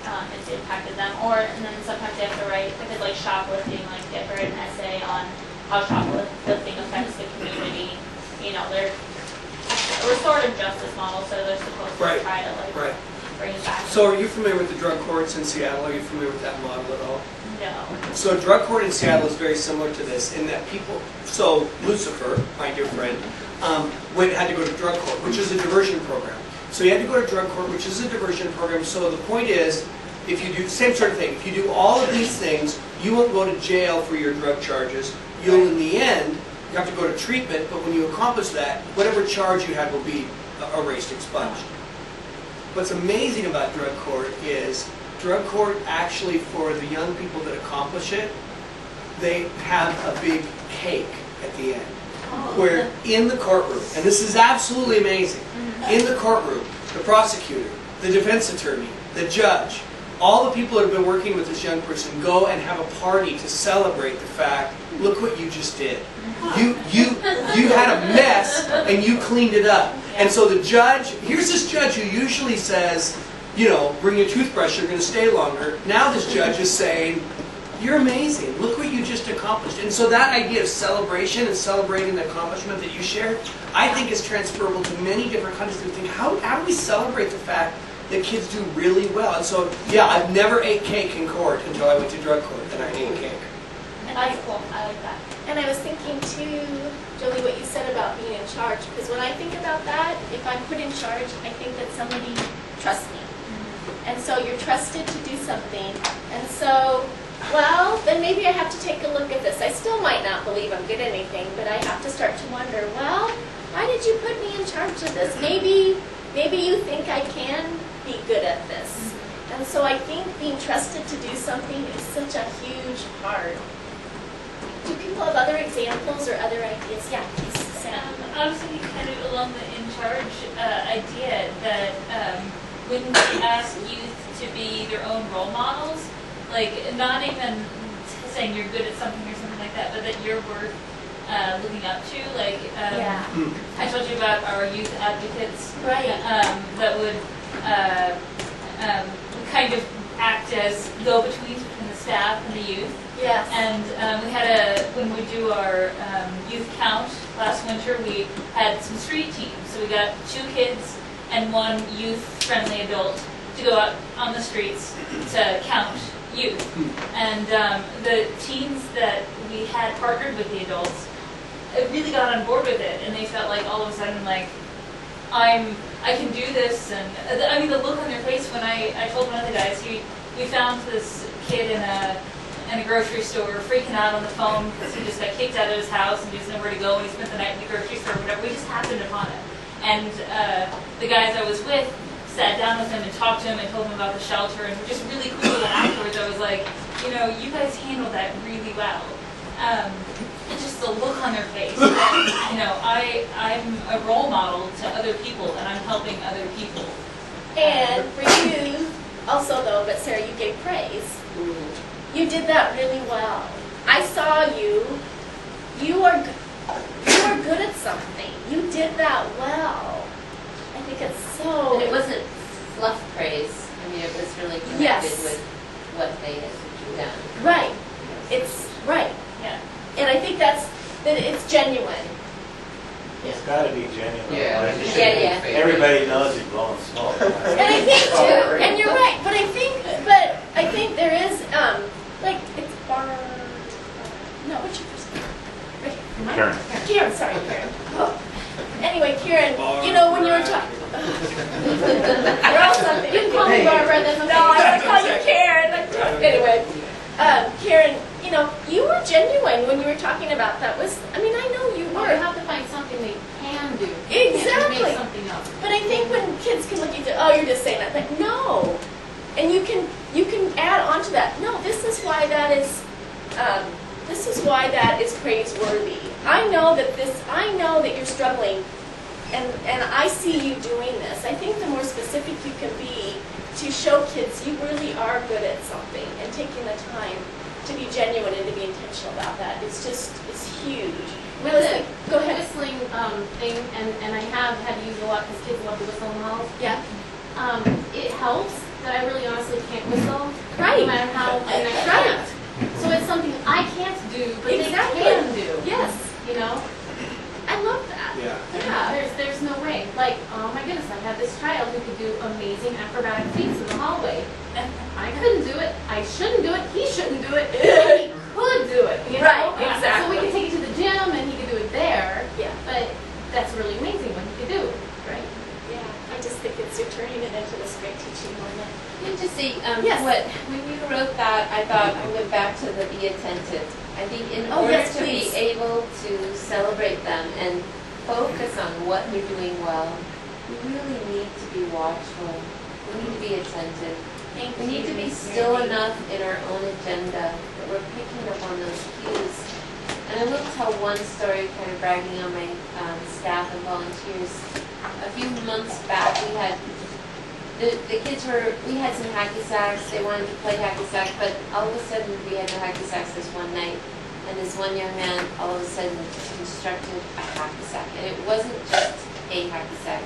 C: how it's impacted them. And then sometimes they have to write, if it's like shoplifting, like they have to write an essay on how shoplifting affects the community. You know, they're a restorative justice model, so they're supposed to
A: Right.
C: try to
A: Right.
C: bring it back.
A: So are you familiar with the drug courts in Seattle? Are you familiar with that model at all?
C: No.
A: So a drug court in Seattle is very similar to this in that people, so Lucifer, my dear friend, had to go to drug court, which is a diversion program. So he had to go to drug court, which is a diversion program. So the point is, if you do, same sort of thing, if you do all of these things, you won't go to jail for your drug charges. You'll, in the end, you have to go to treatment, but when you accomplish that, whatever charge you had will be erased, expunged. What's amazing about drug court is drug court actually, for the young people that accomplish it, they have a big cake at the end. Where in the courtroom, and this is absolutely amazing, in the courtroom, the prosecutor, the defense attorney, the judge, all the people that have been working with this young person go and have a party to celebrate the fact, look what you just did. You had a mess and you cleaned it up. And so the judge, here's this judge who usually says, you know, bring your toothbrush, you're going to stay longer. Now this judge is saying, you're amazing. Look what you just accomplished. And so that idea of celebration and celebrating the accomplishment that you shared, I think is transferable to many different countries. We think, how do we celebrate the fact that kids do really well? And so, yeah, I've never ate cake in court until I went to drug court, and I ate cake.
C: And that's cool. I like that.
L: And I was thinking too, Jolie, what you said about being in charge, because when I think about that, if I'm put in charge, I think that somebody trusts me. And so you're trusted to do something. And so, well, then maybe I have to take a look at this. I still might not believe I'm good at anything, but I have to start to wonder, well, why did you put me in charge of this? Maybe you think I can be good at this. And so I think being trusted to do something is such a huge part. Do people have other examples or other ideas? Yeah, please, Sam.
M: I was thinking kind of along the in charge idea that when we ask youth to be their own role models, like not even saying you're good at something or something like that, but that you're worth looking up to. Like I told you about our youth advocates,
L: Right.
M: that would kind of act as go-betweens between the staff and the youth.
L: Yes.
M: And we had when we do our youth count last winter, we had some street teams. So we got 2 kids and 1 youth-friendly adult to go out on the streets to count youth. And the teens that we had partnered with the adults really got on board with it, and they felt like all of a sudden like I can do this, and I mean the look on their face when I told one of the guys we found this kid in a grocery store freaking out on the phone because he just got kicked out of his house and he doesn't know where to go, and he spent the night in the grocery store or whatever. We just happened upon it, and the guys I was with sat down with him and talked to him and told him about the shelter, and were just really cool. And afterwards I was like, you know, you guys handled that really well. And just the look on their face that, you know, I'm a role model to other people and I'm helping other people.
L: And for you, also though, but Sarah, you gave praise. You did that really well. I saw you. You are good at something. You did that well. I think it's so.
I: And it wasn't fluff praise. I mean, it was really connected
L: Yes.
I: with what they had done.
L: Right. It's right.
M: Yeah.
L: And I think that it's genuine.
D: It's gotta be genuine.
I: Yeah.
D: Like, it should
I: Yeah,
D: be-
I: yeah.
D: Everybody knows you're blowing smoke.
L: And I think too, and you're right, but I think there is, like, it's no, what's your first name?
K: Karen.
L: Karen, sorry, Karen. Oh. Anyway, Karen, you know, when you were talking, you're all something.
H: You can call me Barbara, that's okay.
L: No, I want to call you Karen. Anyway, Karen, you know, you were genuine when you were talking about that. I mean, I know you
H: Well,
L: were.
H: you have to find something they can do.
L: Exactly.
H: You can't make something up.
L: But I think when kids can look at you, oh, you're just saying that. Like, no. And you can add on to that. No, this is why that is praiseworthy. I know that you're struggling, and I see you doing this. I think the more specific you can be to show kids you really are good at something, and taking the time to be genuine and to be intentional about that, it's huge.
H: With
L: Melissa,
H: the
L: go ahead.
H: whistling thing, and I have had to use it a lot because kids love to whistle in the halls.
L: Yeah.
H: It helps that I really honestly can't whistle.
L: Right.
H: No matter how, and I
L: Right.
H: can't. So it's something I can't do, but
L: Exactly.
H: they can do.
L: Yes.
H: You know?
L: I love that.
A: Yeah.
H: Yeah. There's no way. Like, oh my goodness, I had this child who could do amazing acrobatic feats in the hallway. And I couldn't do it. I shouldn't do it. He shouldn't do it. He could do it. You know?
L: Right,
H: So
L: exactly.
H: we could take it to the gym and he could do it there.
L: Yeah.
H: But that's really amazing what he could do.
L: Right. Yeah. I just think you're turning it into this great teaching moment.
I: Can I just say,
L: Yes.
I: when you wrote that, I thought I went back to the be attentive. I think in
L: Oh,
I: order
L: yes,
I: to be
L: please.
I: able to celebrate them and focus on what they're doing well, we really need to be watchful. We need to be attentive. We need to be still enough in our own agenda that we're picking up on those cues. And I will tell one story, kind of bragging on my staff and volunteers. A few months back, we had the kids we had some hacky sacks. They wanted to play hacky sack, but all of a sudden we had no hacky sacks this one night. And this one young man all of a sudden constructed a hacky sack. And it wasn't just a hacky sack.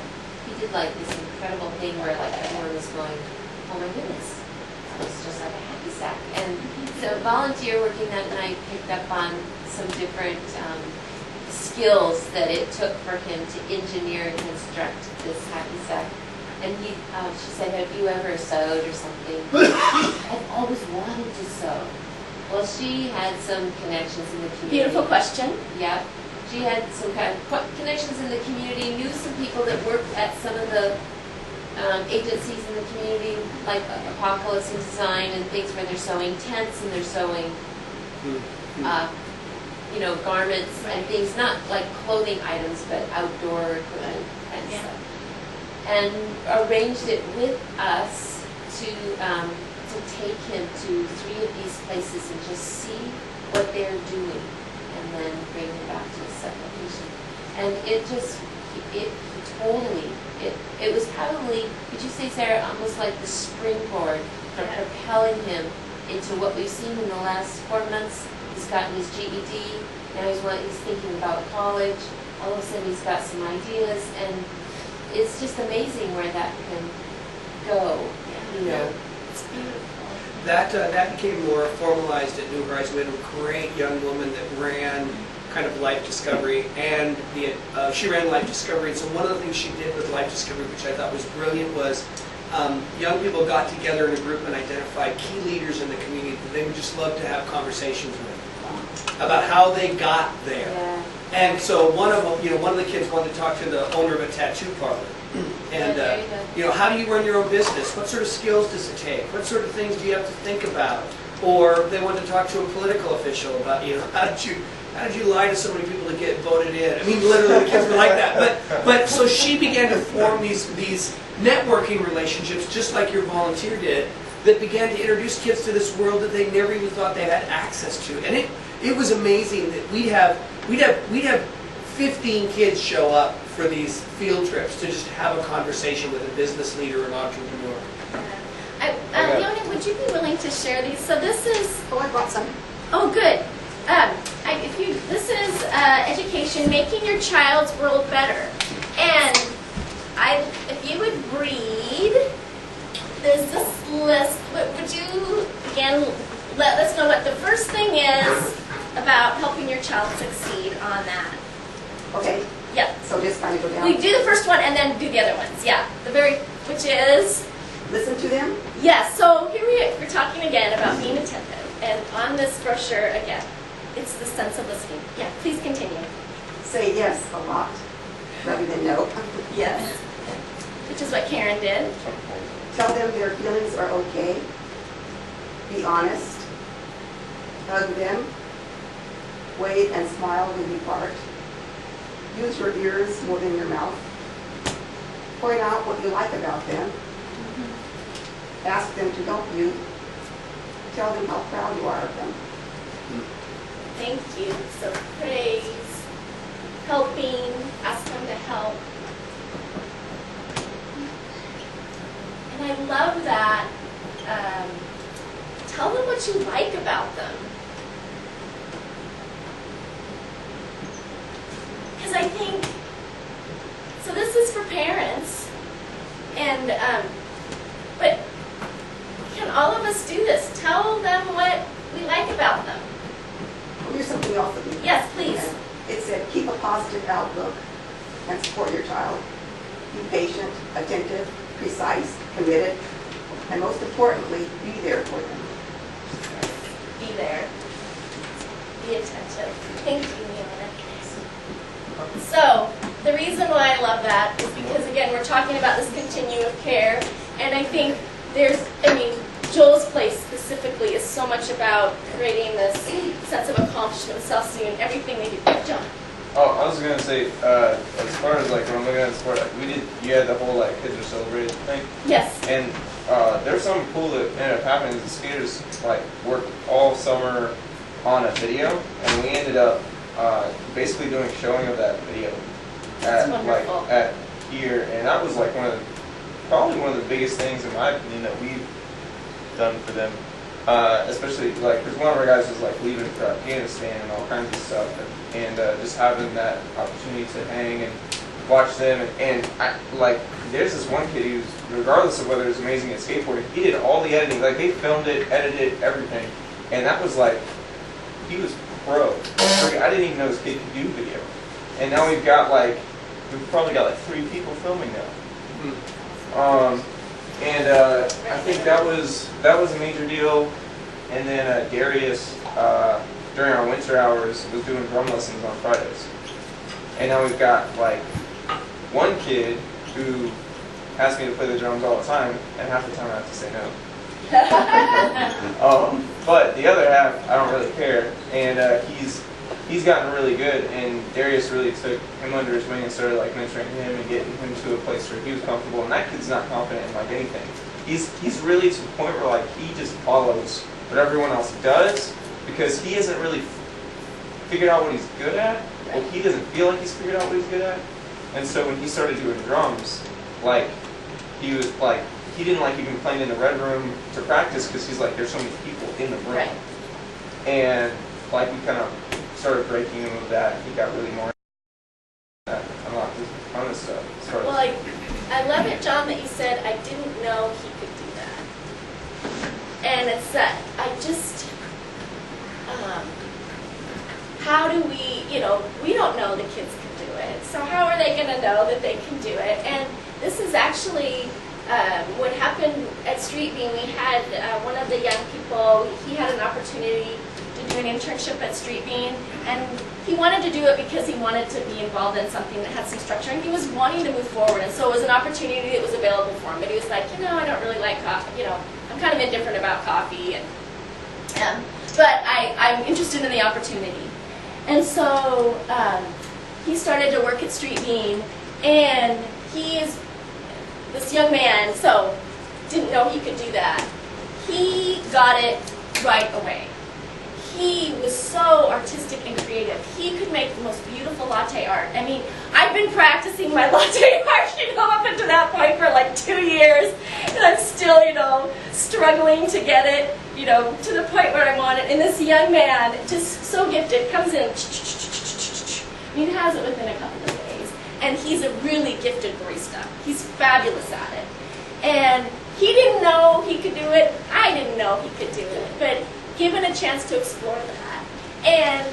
I: He did like this incredible thing where like everyone was going, oh my goodness, it's just like a hacky sack. And so a volunteer working that night picked up on some different skills that it took for him to engineer and construct this hacky sack. And she said, have you ever sewed or something? I've always wanted to sew. Well, she had some connections in the community.
L: Beautiful question.
I: Yep. She had some kind of connections in the community, knew some people that worked at some of the agencies in the community, like Apocalypse and Design and things where they're sewing tents and they're sewing, garments and things, not like clothing items, but outdoor equipment and stuff. And arranged it with us to take him to 3 of these places and just see what they're doing, and then bring him back to his sublocation. And it was probably, could you say, Sarah, almost like the springboard for propelling him into what we've seen in the last 4 months. He's gotten his GED, now he's thinking about college, all of a sudden he's got some ideas, and it's just amazing where that can go, you know.
L: It's beautiful.
A: That became more formalized at New Horizons. We had a great young woman that ran kind of Life Discovery, and she ran Life Discovery. And so one of the things she did with Life Discovery, which I thought was brilliant, was young people got together in a group and identified key leaders in the community that they would just love to have conversations with about how they got there.
I: Yeah.
A: And so one of them, one of the kids wanted to talk to the owner of a tattoo parlor. And, how do you run your own business? What sort of skills does it take? What sort of things do you have to think about? Or they wanted to talk to a political official about, how did you lie to so many people to get voted in? I mean, literally, the kids were like that. But so she began to form these networking relationships, just like your volunteer did, that began to introduce kids to this world that they never even thought they had access to. And it was amazing that we'd have 15 kids show up for these field trips to just have a conversation with a business leader or an entrepreneur.
L: Leonie, would you be willing to share these? So this is...
J: Oh, I brought some.
L: Oh, good. This is education, making your child's world better. And if you would read, there's this list. Would you, again, let us know what the first thing is about helping your child succeed on that?
J: Okay.
L: Yep.
J: So just kind of go down.
L: We do the first one and then do the other ones. Yeah. Which is?
J: Listen to them.
L: Yes. So here we're talking again about being attentive. And on this brochure, again, it's the sense of listening. Yeah, please continue.
J: Say yes a lot rather than no.
L: Yes. Which is what Karen did.
J: Tell them their feelings are okay. Be honest. Hug them. Wave and smile when you part. Use your ears more than your mouth. Point out what you like about them. Ask them to help you. Tell them how proud you are of them.
L: Thank you. So praise, helping, ask them to help. And I love that. Tell them what you like about them. Because I think, so this is for parents, and, but can all of us do this? Tell them what we like about them.
J: Here's something else that we
L: Yes, please.
J: It said, keep a positive outlook and support your child. Be patient, attentive, precise, committed, and most importantly, be there for them.
L: Be there. Be attentive. Thank you, Leona. So, the reason why I love that is because, again, we're talking about this continuum of care, and I think Joel's place specifically is so much about creating this sense of accomplishment, self-esteem, and everything they do. John.
F: Oh, I was gonna say, as far as when I'm looking at the sport, you had the whole kids are celebrated thing.
L: Yes.
F: And there's something cool that ended up happening. The skaters worked all summer on a video, and we ended up basically doing a showing of that video at here, and that was probably one of the biggest things in my opinion that we've done for them. Especially because one of our guys was leaving for Afghanistan and all kinds of stuff, and just having that opportunity to hang and watch them, and there's this one kid who's, regardless of whether he was amazing at skateboarding, he did all the editing. They filmed it, edited everything, and that was he was pro. I didn't even know this kid could do video, and now we've probably got 3 people filming now. And I think that was a major deal. And then Darius, during our winter hours, was doing drum lessons on Fridays. And now we've got one kid who asks me to play the drums all the time, and half the time I have to say no. But the other half, I don't really care. And he's gotten really good, and Darius really took him under his wing and started mentoring him and getting him to a place where he was comfortable. And that kid's not confident in anything. He's really to the point where he just follows what everyone else does, because he hasn't really figured out what he's good at. Well, he doesn't feel like he's figured out what he's good at. And so when he started doing drums, he was he didn't even playing in the red room to practice, because he's there's so many people in the room. Right. And we kind of started breaking him of that. He got really more into that, unlocked his ton of stuff.
L: Well, I love it, John, that you said, I didn't know he could do that. And it's that how do we don't know the kids can do it. So how are they going to know that they can do it? And this is actually what happened at Street Beam. We had one of the young people, he had an opportunity to do do an internship at Street Bean, and he wanted to do it because he wanted to be involved in something that had some structure, and he was wanting to move forward, and so it was an opportunity that was available for him. But he was like, I don't really like coffee. I'm kind of indifferent about coffee, but I'm interested in the opportunity. And so he started to work at Street Bean, and he is this young man, so didn't know he could do that. He got it right away. He was so artistic and creative. He could make the most beautiful latte art. I mean, I've been practicing my latte art, up until that point for like 2 years, and I'm still, struggling to get it, to the point where I want it. And this young man, just so gifted, comes in, he has it within a couple of days, and he's a really gifted barista. He's fabulous at it. And he didn't know he could do it. I didn't know he could do it. But given a chance to explore that. And,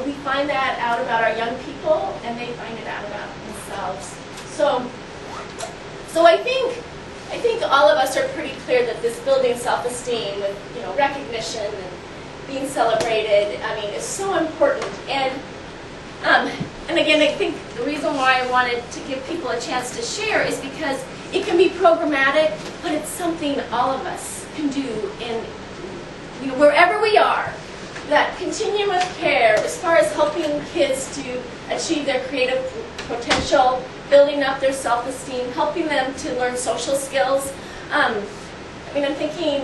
L: we find that out about our young people, and they find it out about themselves. So I think all of us are pretty clear that this building self-esteem with, recognition and being celebrated, is so important. And again, I think the reason why I wanted to give people a chance to share is because it can be programmatic, but it's something all of us can do in, wherever we are. That continuous care as far as helping kids to achieve their creative potential, building up their self-esteem, helping them to learn social skills. I'm thinking,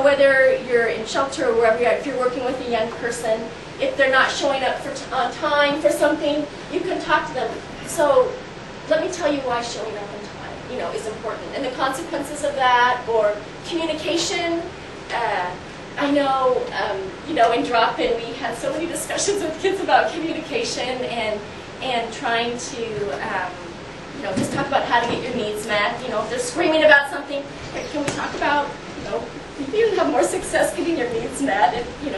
L: whether you're in shelter or wherever you are, if you're working with a young person, if they're not showing up on time for something, you can talk to them. So let me tell you why showing up on time, is important, and the consequences of that, or communication. I know, in drop-in we had so many discussions with kids about communication and trying to, just talk about how to get your needs met. If they're screaming about something, can we talk about, maybe you have more success getting your needs met, and, you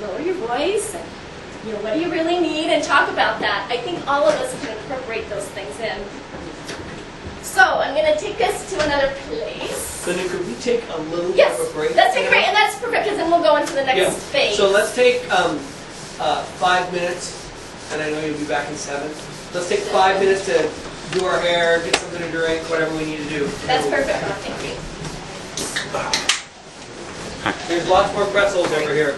L: lower your voice, and, what do you really need, and talk about that. I think all of us can incorporate those things in. So I'm going to take us to another place.
A: So now, could we take a little bit
L: Yes,
A: of a break?
L: that's great, and that's perfect, because then we'll go into the next phase.
A: So let's take 5 minutes, and I know you'll be back in 7. Let's take 5 minutes to do our hair, get something to drink, whatever we need to do.
L: That's perfect, thank you.
A: There's lots more pretzels over here.